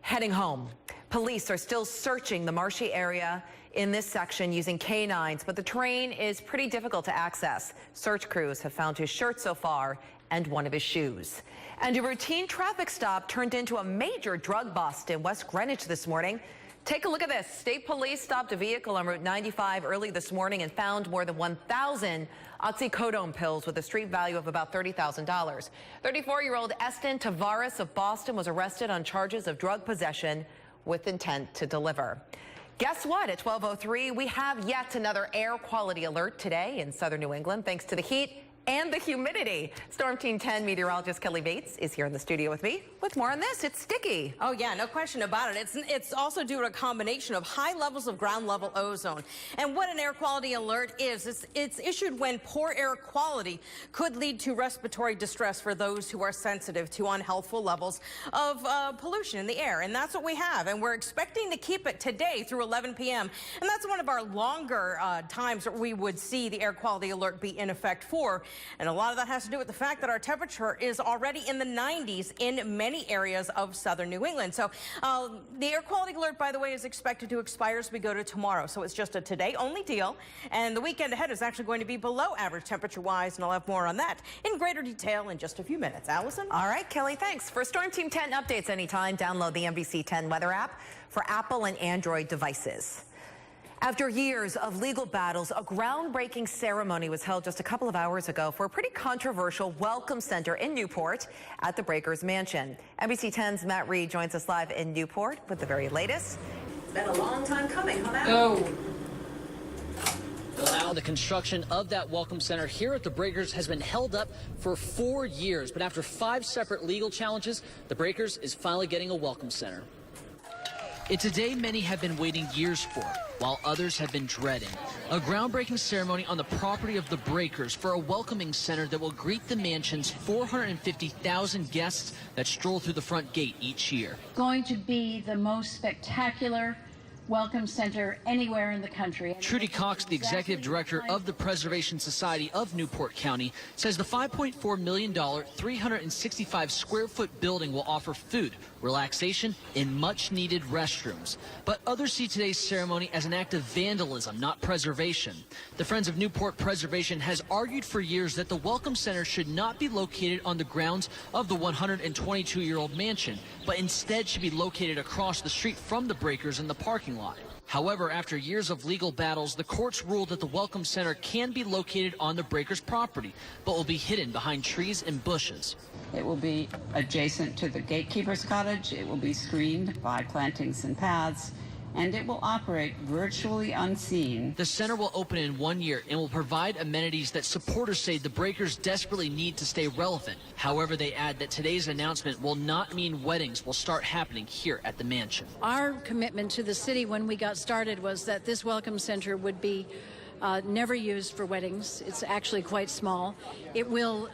heading home. Police are still searching the marshy area in this section using canines, but the terrain is pretty difficult to access. Search crews have found his shirt so far and one of his shoes. And a routine traffic stop turned into a major drug bust in West Greenwich this morning. Take a look at this. State police stopped a vehicle on Route 95 early this morning and found more than 1,000 oxycodone pills with a street value of about $30,000. 34-year-old Eston Tavares of Boston was arrested on charges of drug possession with intent to deliver. Guess what? At 12:03, we have yet another air quality alert today in southern New England, thanks to the heat and the humidity. Storm Team 10 meteorologist Kelly Bates is here in the studio with me with more on this. It's sticky. Oh yeah, no question about it. It's also due to a combination of high levels of ground level ozone. And what an air quality alert is, it's issued when poor air quality could lead to respiratory distress for those who are sensitive to unhealthful levels of pollution in the air. And that's what we have. And we're expecting to keep it today through 11 p.m. And that's one of our longer times that we would see the air quality alert be in effect for. And a lot of that has to do with the fact that our temperature is already in the 90s in many areas of southern New England. So the air quality alert, by the way, is expected to expire as we go to tomorrow. So it's just a today only deal. And the weekend ahead is actually going to be below average temperature wise. And I'll have more on that in greater detail in just a few minutes. Allison? All right, Kelly, thanks. For Storm Team 10 updates anytime, download the NBC 10 weather app for Apple and Android devices. After years of legal battles, a groundbreaking ceremony was held just a couple of hours ago for a pretty controversial welcome center in Newport at the Breakers Mansion. NBC 10's Matt Reed joins us live in Newport with the very latest. It's been a long time coming, huh, Matt? Now, the construction of that welcome center here at the Breakers has been held up for 4 years. But after 5 separate legal challenges, the Breakers is finally getting a welcome center. It's a day many have been waiting years for, while others have been dreading. A groundbreaking ceremony on the property of the Breakers for a welcoming center that will greet the mansion's 450,000 guests that stroll through the front gate each year. Going to be the most spectacular welcome center anywhere in the country. Trudy Cox, the executive director of the Preservation Society of Newport County, says the $5.4 million, 365-square-foot building will offer food, relaxation, and much-needed restrooms. But others see today's ceremony as an act of vandalism, not preservation. The Friends of Newport Preservation has argued for years that the Welcome Center should not be located on the grounds of the 122-year-old mansion, but instead should be located across the street from the Breakers in the parking lot. However, after years of legal battles, the courts ruled that the Welcome Center can be located on the Breakers' property, but will be hidden behind trees and bushes. It will be adjacent to the gatekeeper's cottage. It will be screened by plantings and paths, and it will operate virtually unseen. The center will open in 1 year and will provide amenities that supporters say the Breakers desperately need to stay relevant. However, they add that today's announcement will not mean weddings will start happening here at the mansion. Our commitment to the city when we got started was that this Welcome Center would be never used for weddings. It's actually quite small. It will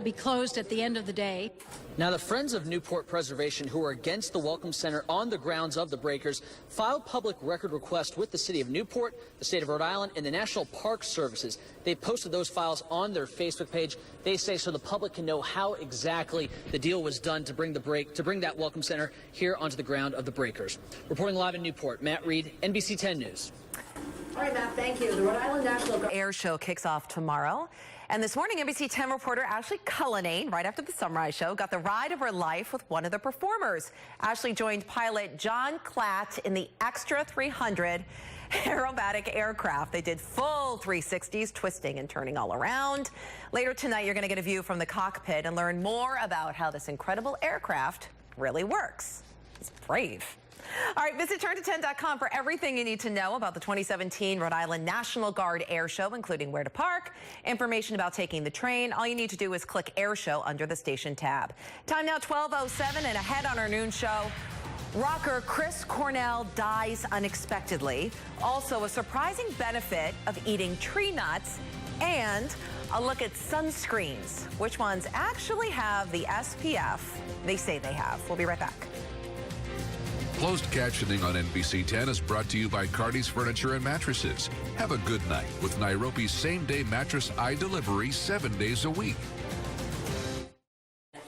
be closed at the end of the day. Now, the Friends of Newport Preservation, who are against the Welcome Center on the grounds of the Breakers, filed public record requests with the city of Newport, the state of Rhode Island, and the National Park Services. They posted those files on their Facebook page. They say so the public can know how exactly the deal was done to bring that Welcome Center here onto the ground of the Breakers. Reporting live in Newport, Matt Reed, NBC 10 News. All right, Matt, thank you. The Rhode Island National Air Show kicks off tomorrow. And this morning, NBC 10 reporter Ashley Cullinane, right after the Sunrise Show, got the ride of her life with one of the performers. Ashley joined pilot John Klatt in the Extra 300 aerobatic aircraft. They did full 360s, twisting and turning all around. Later tonight, you're going to get a view from the cockpit and learn more about how this incredible aircraft really works. It's brave. All right, visit turnto10.com for everything you need to know about the 2017 Rhode Island National Guard Air Show, including where to park, information about taking the train. All you need to do is click Air Show under the station tab. Time now 12:07 and ahead on our noon show. Rocker Chris Cornell dies unexpectedly. Also, a surprising benefit of eating tree nuts and a look at sunscreens. Which ones actually have the SPF they say they have? We'll be right back. Closed captioning on NBC 10 is brought to you by Cardi's Furniture and Mattresses. Have a good night with Nairobi's same-day mattress eye delivery 7 days a week.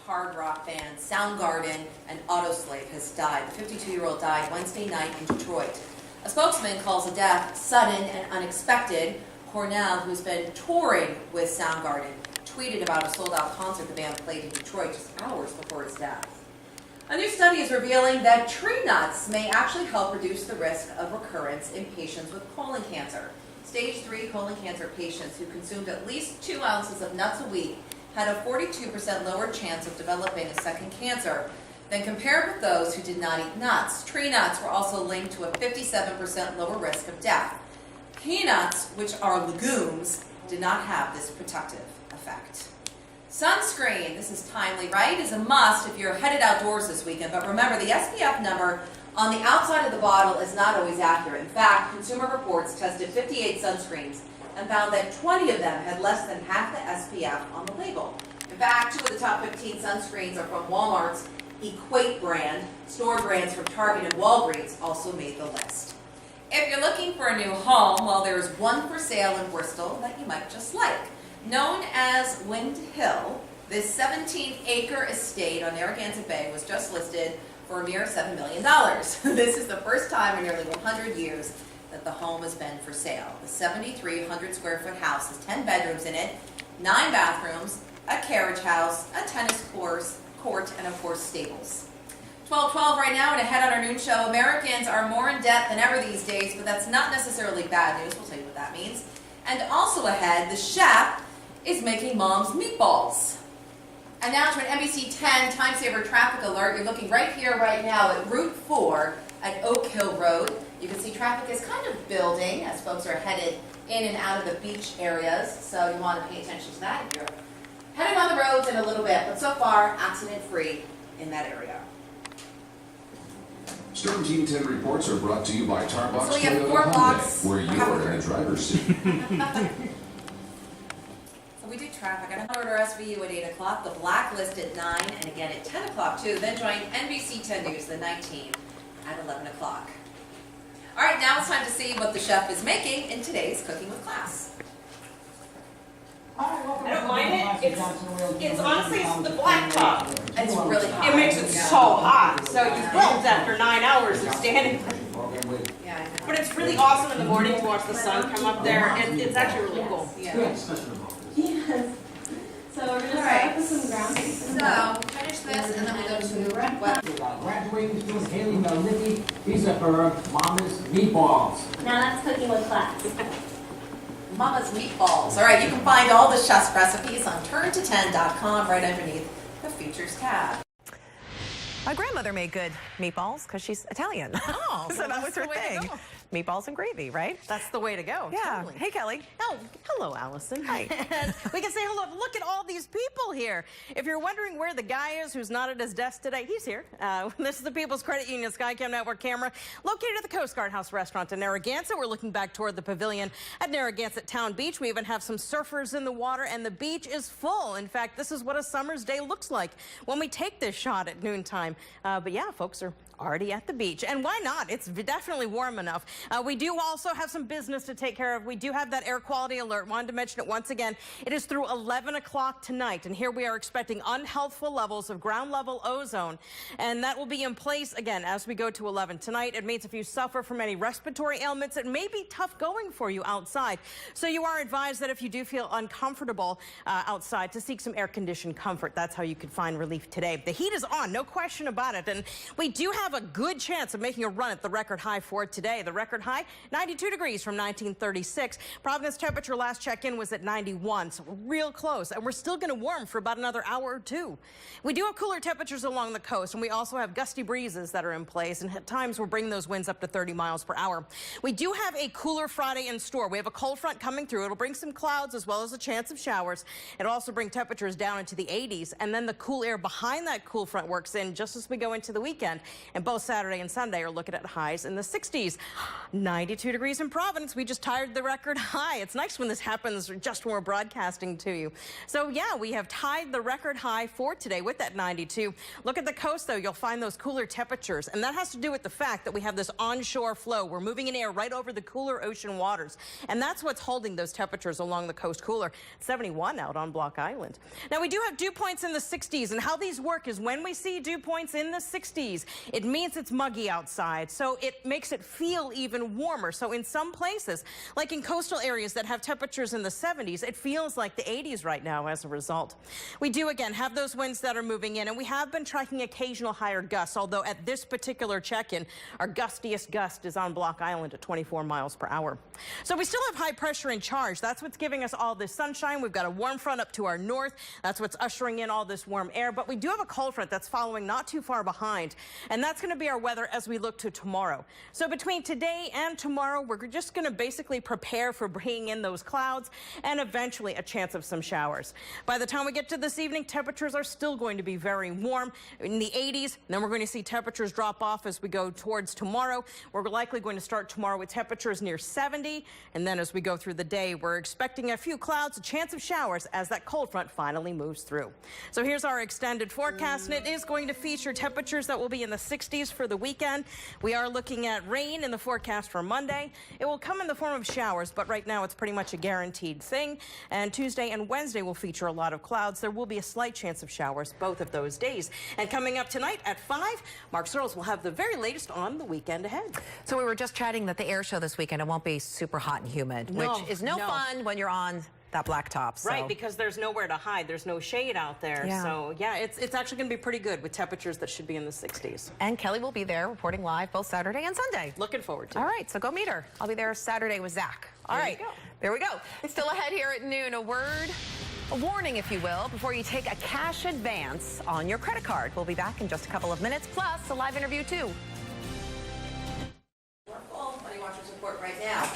Hard rock band Soundgarden and Autoslave has died. The 52-year-old died Wednesday night in Detroit. A spokesman calls the death sudden and unexpected. Cornell, who's been touring with Soundgarden, tweeted about a sold-out concert the band played in Detroit just hours before his death. A new study is revealing that tree nuts may actually help reduce the risk of recurrence in patients with colon cancer. Stage 3 colon cancer patients who consumed at least 2 ounces of nuts a week had a 42% lower chance of developing a second cancer than compared with those who did not eat nuts. Tree nuts were also linked to a 57% lower risk of death. Peanuts, which are legumes, did not have this protective effect. Sunscreen, this is timely, right, is a must if you're headed outdoors this weekend. But remember, the SPF number on the outside of the bottle is not always accurate. In fact, Consumer Reports tested 58 sunscreens and found that 20 of them had less than half the SPF on the label. In fact, 2 of the top 15 sunscreens are from Walmart's Equate brand. Store brands from Target and Walgreens also made the list. If you're looking for a new home, well, there's one for sale in Bristol that you might just like. Known as Wind Hill, this 17-acre estate on Narragansett Bay was just listed for a mere $7 million. This is the first time in nearly 100 years that the home has been for sale. The 7,300 square foot house has 10 bedrooms in it, 9 bathrooms, a carriage house, a tennis court, and of course stables. 12:12 right now, and ahead on our noon show, Americans are more in debt than ever these days, but that's not necessarily bad news. We'll tell you what that means. And also ahead, the chef is making mom's meatballs. And now to an NBC 10 time saver traffic alert. You're looking right here, right now at Route 4 at Oak Hill Road. You can see traffic is kind of building as folks are headed in and out of the beach areas. So you want to pay attention to that if you're headed on the roads in a little bit. But so far, accident-free in that area. Storm Team 10 reports are brought to you by Tarbox So we have Toyota 4 Hyundai, blocks. where you are in the driver's seat. So we do traffic. I order SVU at 8 o'clock, the Blacklist at 9, and again at 10 o'clock too. Then join NBC 10 News, the night team, at 11 o'clock. All right, now it's time to see what the chef is making in today's Cooking with Class. I don't mind it. It's honestly it's the black top. It's really hot. It makes it so hot. So you wilt after 9 hours of standing. Yeah, But it's really awesome in the morning to watch the sun come up there, and it's actually really cool. Yeah. Yes. So we're gonna start off with some ground beef. So finish this, and then we go to wet. Graduating student Haley Nippy These are her mama's meatballs. Now that's cooking with class. Mama's Meatballs. All right, you can find all the chef's recipes on turnto10.com right underneath the features tab. My grandmother made good meatballs because she's Italian. Oh, so that was her thing. Meatballs and gravy, right? That's the way to go. Yeah. Totally. Hey, Kelly. Oh, hello, Allison. Hi. We can say hello. Look at all these people here. If you're wondering where the guy is who's not at his desk today, he's here. This is the People's Credit Union Skycam Network camera located at the Coast Guard House Restaurant in Narragansett. We're looking back toward the pavilion at Narragansett Town Beach. We even have some surfers in the water, and the beach is full. In fact, this is what a summer's day looks like when we take this shot at noontime. But yeah, folks are already at the beach. And why not? It's definitely warm enough. We do also have some business to take care of. We do have that air quality alert. Wanted to mention it once again. It is through 11 o'clock tonight. And here we are expecting unhealthful levels of ground level ozone. And that will be in place again as we go to 11 tonight. It means if you suffer from any respiratory ailments, it may be tough going for you outside. So you are advised that if you do feel uncomfortable outside, to seek some air conditioned comfort. That's how you could find relief today. The heat is on, no question about it. And we do have a good chance of making a run at the record high for today. The record high, 92 degrees from 1936. Providence temperature last check-in was at 91, so we're real close. And we're still going to warm for about another hour or two. We do have cooler temperatures along the coast, and we also have gusty breezes that are in place. And at times, we're bringing those winds up to 30 miles per hour. We do have a cooler Friday in store. We have a cold front coming through. It'll bring some clouds as well as a chance of showers. It'll also bring temperatures down into the 80s. And then the cool air behind that cool front works in just as we go into the weekend. And both Saturday and Sunday are looking at highs in the 60s. 92 degrees in Providence. We just tied the record high. It's nice when this happens just when we're broadcasting to you. So yeah, we have tied the record high for today with that 92. Look at the coast though. You'll find those cooler temperatures. And that has to do with the fact that we have this onshore flow. We're moving in air right over the cooler ocean waters. And that's what's holding those temperatures along the coast cooler. 71 out on Block Island. Now we do have dew points in the 60s. And how these work is when we see dew points in the 60s, it means it's muggy outside, so it makes it feel even warmer. So in some places, like in coastal areas that have temperatures in the 70s, it feels like the 80s right now as a result. We do again have those winds that are moving in, and we have been tracking occasional higher gusts, although at this particular check-in, our gustiest gust is on Block Island at 24 miles per hour. So we still have high pressure in charge. That's what's giving us all this sunshine. We've got a warm front up to our north. That's what's ushering in all this warm air, but we do have a cold front that's following not too far behind, and that's going to be our weather as we look to tomorrow. So between today and tomorrow, we're just going to basically prepare for bringing in those clouds and eventually a chance of some showers. By the time we get to this evening, temperatures are still going to be very warm in the 80s. Then we're going to see temperatures drop off as we go towards tomorrow. We're likely going to start tomorrow with temperatures near 70. And then as we go through the day, we're expecting a few clouds, a chance of showers as that cold front finally moves through. So here's our extended forecast, and it is going to feature temperatures that will be in the 60s for the weekend. We are looking at rain in the forecast for Monday. It will come in the form of showers, but right now it's pretty much a guaranteed thing. And Tuesday and Wednesday will feature a lot of clouds. There will be a slight chance of showers both of those days. And coming up tonight at 5, Mark Searles will have the very latest on the weekend ahead. So we were just chatting that the air show this weekend, it won't be super hot and humid, which is no fun when you're on that blacktop. So. Right, because there's nowhere to hide. There's no shade out there. Yeah. So yeah, it's actually going to be pretty good with temperatures that should be in the 60s. And Kelly will be there reporting live both Saturday and Sunday. Looking forward to it. All right, so go meet her. I'll be there Saturday with Zach. All right, there we go. Still ahead here at noon, a warning, if you will, before you take a cash advance on your credit card. We'll be back in just a couple of minutes, plus a live interview too. Money Watchers report right now.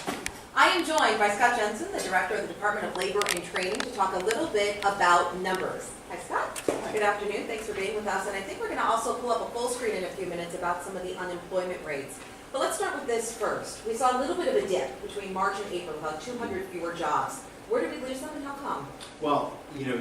I am joined by Scott Jensen, the Director of the Department of Labor and Training, to talk a little bit about numbers. Hi, Scott. Good afternoon. Thanks for being with us. And I think we're going to also pull up a full screen in a few minutes about some of the unemployment rates. But let's start with this first. We saw a little bit of a dip between March and April, about 200 fewer jobs. Where did we lose them and how come? Well, you know,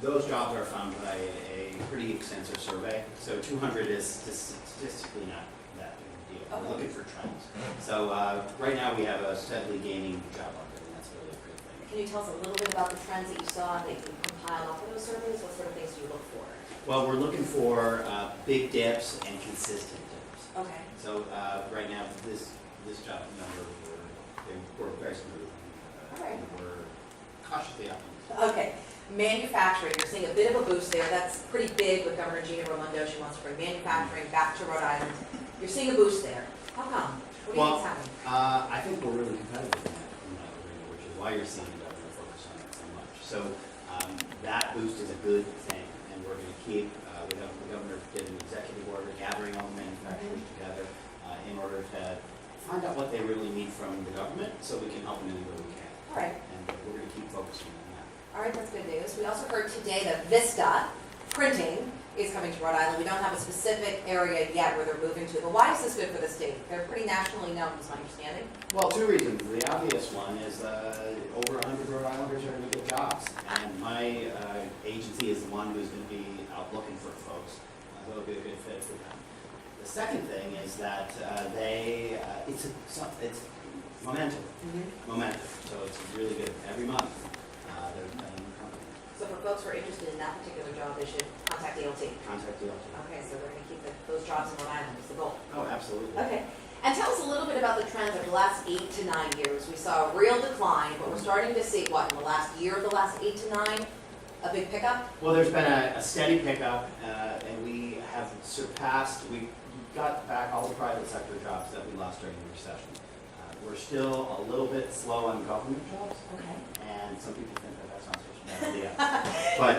those jobs are found by a pretty extensive survey. So 200 is statistically not that big a deal. We're looking for trends. So right now we have a steadily gaining job market, and that's really a good thing. Can you tell us a little bit about the trends that you saw that you compiled off of those surveys? What sort of things do you look for? Well, we're looking for big dips and consistent dips. Okay. So right now, this job number, we're very smooth. We're cautiously optimistic. Okay. Manufacturing, you're seeing a bit of a boost there. That's pretty big with Governor Gina Raimondo. She wants to bring manufacturing back to Rhode Island. You're seeing a boost there. How come? What do you think's happening? I think we're really competitive in that arena, which is why you're seeing the government focus on it so much. So that boost is a good thing, and we're going to keep, the governor did an executive order gathering all the manufacturers together in order to find out what they really need from the government so we can help them in any way we can. All right. And we're going to keep focusing on that. All right, that's good news. We also heard today that Vista Printing is coming to Rhode Island. We don't have a specific area yet where they're moving to, but why is this good for the state? They're pretty nationally known, is my understanding. Well, two reasons. The obvious one is over 100 Rhode Islanders are going to get jobs, and my agency is the one who's going to be out looking for folks. So it'll be a good fit for them. The second thing is that it's momentum. Momentum. So it's really good every month. They're a new company. So for folks who are interested in that particular job, they should contact DLT. Contact DLT. Okay, so we're going to keep those jobs in Rhode Island is the goal. Oh, absolutely. Okay. And tell us a little bit about the trends of the last 8 to 9 years. We saw a real decline, but we're starting to see, what, in the last year of the last 8 to 9, a big pickup? Well, there's been a steady pickup, and we have surpassed, we got back all the private sector jobs that we lost during the recession. We're still a little bit slow on government jobs. Okay. And some people think that that's not such a bad idea. But,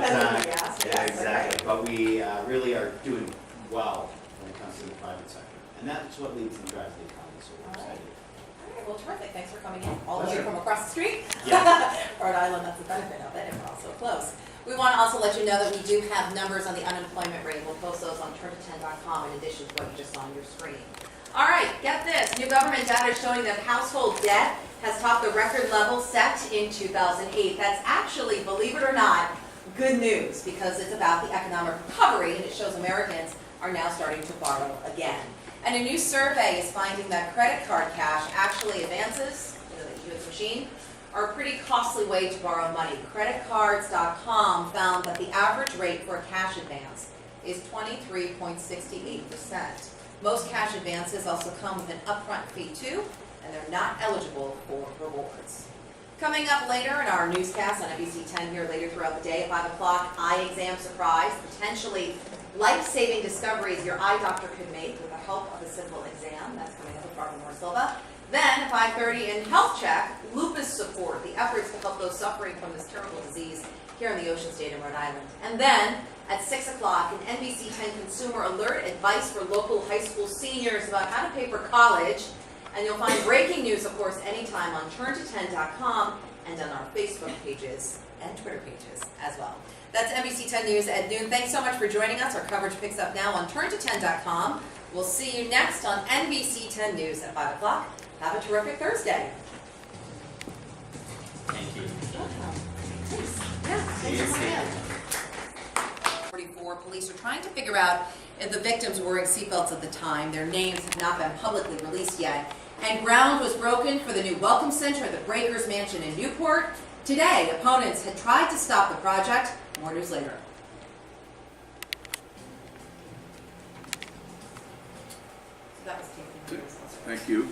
yeah, exactly. But we really are doing well when it comes to the private sector. And that's what leads and drives the economy, so we're excited. All right, well, terrific. Thanks for coming in all the way Pleasure. from across the street. Yeah. Rhode Island, that's the benefit of it, and we're also close. We want to also let you know that we do have numbers on the unemployment rate. We'll post those on turnto10.com in addition to what you just saw on your screen. All right, get this. New government data is showing that household debt has topped the record level set in 2008. That's actually, believe it or not, good news because it's about the economic recovery and it shows Americans are now starting to borrow again. And a new survey is finding that credit card cash actually advances, that you use machine, are a pretty costly way to borrow money. Creditcards.com found that the average rate for a cash advance is 23.68%. Most cash advances also come with an upfront fee too, and they're not eligible for rewards. Coming up later in our newscast on NBC 10 here later throughout the day at 5 o'clock, eye exam surprise, potentially life-saving discoveries your eye doctor could make with the help of a simple exam. That's coming up with Barbara Moore Silva. Then at 5:30 in Health Check, lupus support, the efforts to help those suffering from this terrible disease here in the Ocean State of Rhode Island. And then at 6 o'clock, an NBC 10 Consumer Alert, advice for local high school seniors about how to pay for college. And you'll find breaking news, of course, anytime on turnto10.com and on our Facebook pages and Twitter pages as well. That's NBC 10 News at noon. Thanks so much for joining us. Our coverage picks up now on turnto10.com. We'll see you next on NBC 10 News at 5 o'clock. Have a terrific Thursday. Thank you. Yeah, thanks for coming in. 44 police are trying to figure out if the victims were wearing seatbelts at the time. Their names have not been publicly released yet. And ground was broken for the new Welcome Center at the Breakers Mansion in Newport. Today, opponents had tried to stop the project. More news later. So that was taken. Thank you.